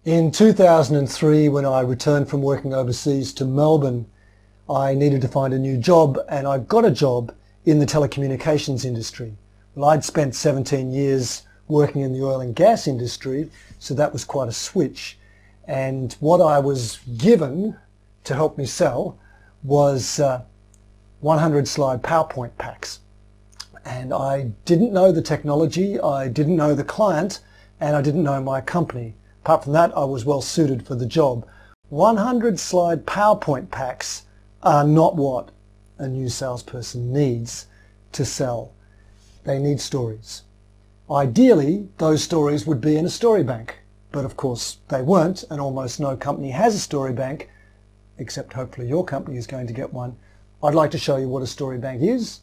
In 2003, when I returned from working overseas to Melbourne, I needed to find a new job, and I got a job in the telecommunications industry. Well, I'd spent 17 years working in the oil and gas industry, so that was quite a switch. And what I was given to help me sell was 100 slide PowerPoint packs. And I didn't know the technology, I didn't know the client, and I didn't know my company. Apart from that, I was well suited for the job. 100 slide PowerPoint packs are not what a new salesperson needs to sell. They need stories. Ideally, those stories would be in a story bank, but of course they weren't, and almost no company has a story bank, except hopefully your company is going to get one. I'd like to show you what a story bank is,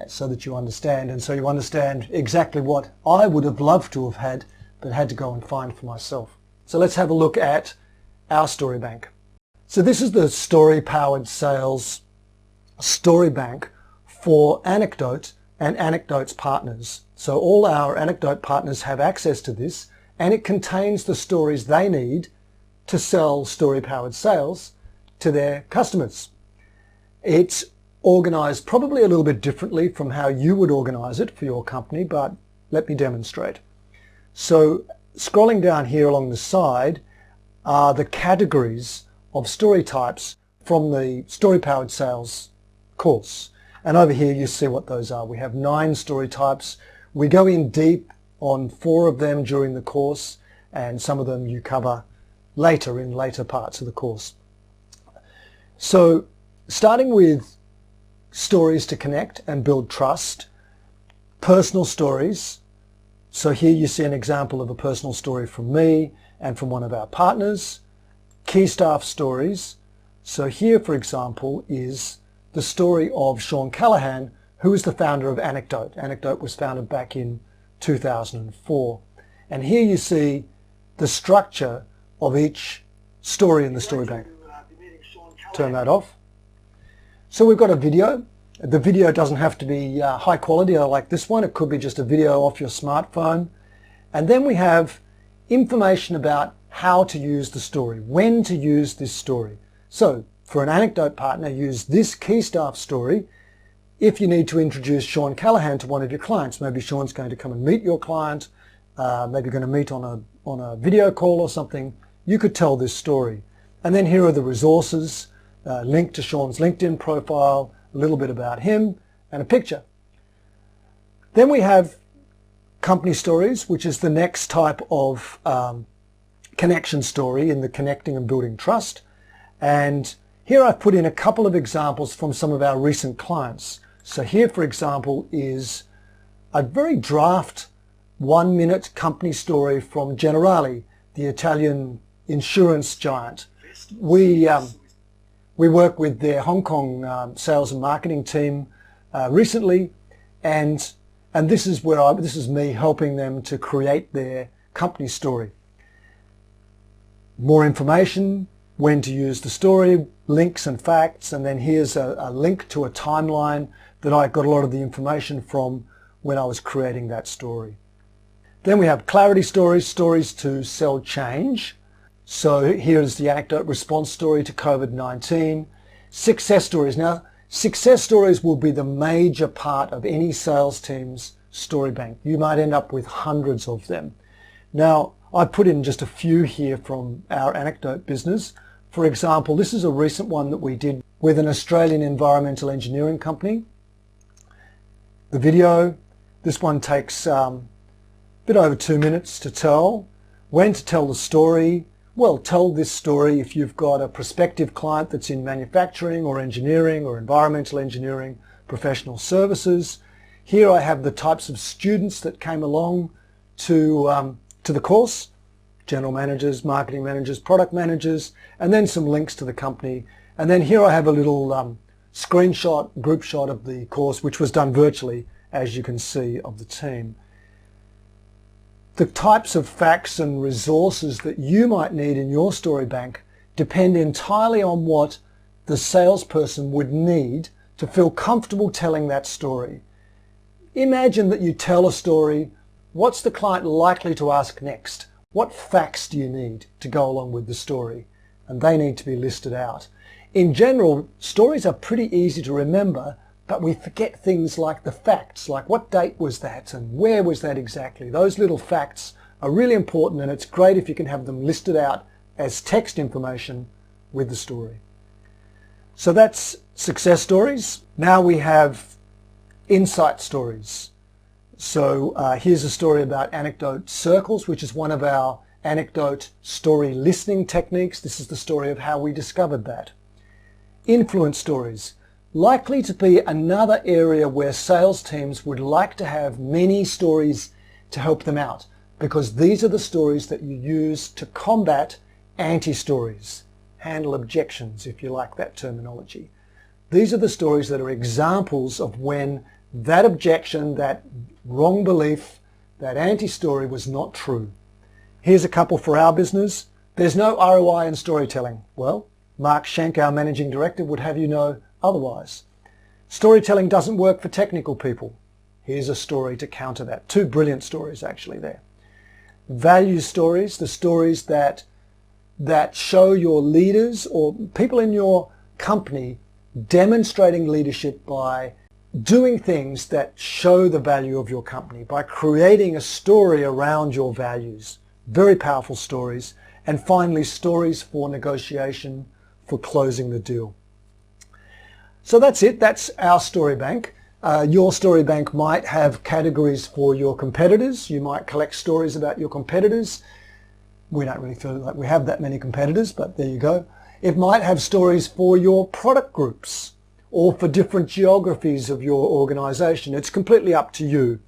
so that you understand, and so you understand exactly what I would have loved to have had, but had to go and find for myself. So let's have a look at our story bank. So this is the Story Powered Sales Story Bank for Anecdote and Anecdote's partners. So all our Anecdote partners have access to this, and it contains the stories they need to sell Story Powered Sales to their customers. It's organized probably a little bit differently from how you would organize it for your company, but let me demonstrate. So scrolling down here along the side are the categories of story types from the Story Powered Sales course. And over here you see what those are. We have 9 story types. We go in deep on 4 of them during the course, and some of them you cover later in later parts of the course. So starting with stories to connect and build trust, personal stories. So here you see an example of a personal story from me and from one of our partners. Key staff stories. So here, for example, is the story of Sean Callahan, who is the founder of Anecdote. Anecdote was founded back in 2004. And here you see the structure of each story in the story bank. Turn that off. So we've got a video. The video doesn't have to be high quality like this one. It could be just a video off your smartphone. And then we have information about how to use the story, when to use this story. So for an Anecdote partner, use this key staff story if you need to introduce Sean Callahan to one of your clients. Maybe Sean's going to come and meet your client, maybe going to meet on a video call or something. You could tell this story. And then here are the resources, link to Sean's LinkedIn profile, a little bit about him, and a picture. Then we have company stories, which is the next type of connection story in the connecting and building trust. And here I've put in a couple of examples from some of our recent clients. So here, for example, is a very draft 1-minute company story from Generali, the Italian insurance giant. We worked with their Hong Kong sales and marketing team recently, and this is me helping them to create their company story. More information, when to use the story, links and facts, and then here's a link to a timeline that I got a lot of the information from when I was creating that story. Then we have clarity stories, stories to sell change. So here's the Anecdote response story to COVID-19. Success stories. Now, success stories will be the major part of any sales team's story bank. You might end up with hundreds of them. Now, I put in just a few here from our Anecdote business. For example, this is a recent one that we did with an Australian environmental engineering company. The video, this one takes a bit over 2 minutes to tell. When to tell the story? Well, tell this story if you've got a prospective client that's in manufacturing or engineering or environmental engineering, professional services. Here I have the types of students that came along to the course: general managers, marketing managers, product managers, and then some links to the company. And then here I have a little screenshot, group shot of the course, which was done virtually, as you can see, of the team. The types of facts and resources that you might need in your story bank depend entirely on what the salesperson would need to feel comfortable telling that story. Imagine that you tell a story. What's the client likely to ask next? What facts do you need to go along with the story? And they need to be listed out. In general, stories are pretty easy to remember, but we forget things like the facts, like what date was that and where was that exactly. Those little facts are really important, and it's great if you can have them listed out as text information with the story. So that's success stories. Now we have insight stories. So here's a story about anecdote circles, which is one of our anecdote story listening techniques. This is the story of how we discovered that. Influence stories. Likely to be another area where sales teams would like to have many stories to help them out, because these are the stories that you use to combat anti-stories, handle objections, if you like that terminology. These are the stories that are examples of when that objection, that wrong belief, that anti-story was not true. Here's a couple for our business. There's no ROI in storytelling. Well, Mark Schenk, our Managing Director, would have you know otherwise. Storytelling doesn't work for technical people. Here's a story to counter that. Two brilliant stories actually there. Value stories, the stories that show your leaders or people in your company demonstrating leadership by doing things that show the value of your company, by creating a story around your values. Very powerful stories. And finally, stories for negotiation, for closing the deal. So that's it. That's our story bank. Your story bank might have categories for your competitors. You might collect stories about your competitors. We don't really feel like we have that many competitors, but there you go. It might have stories for your product groups or for different geographies of your organization. It's completely up to you.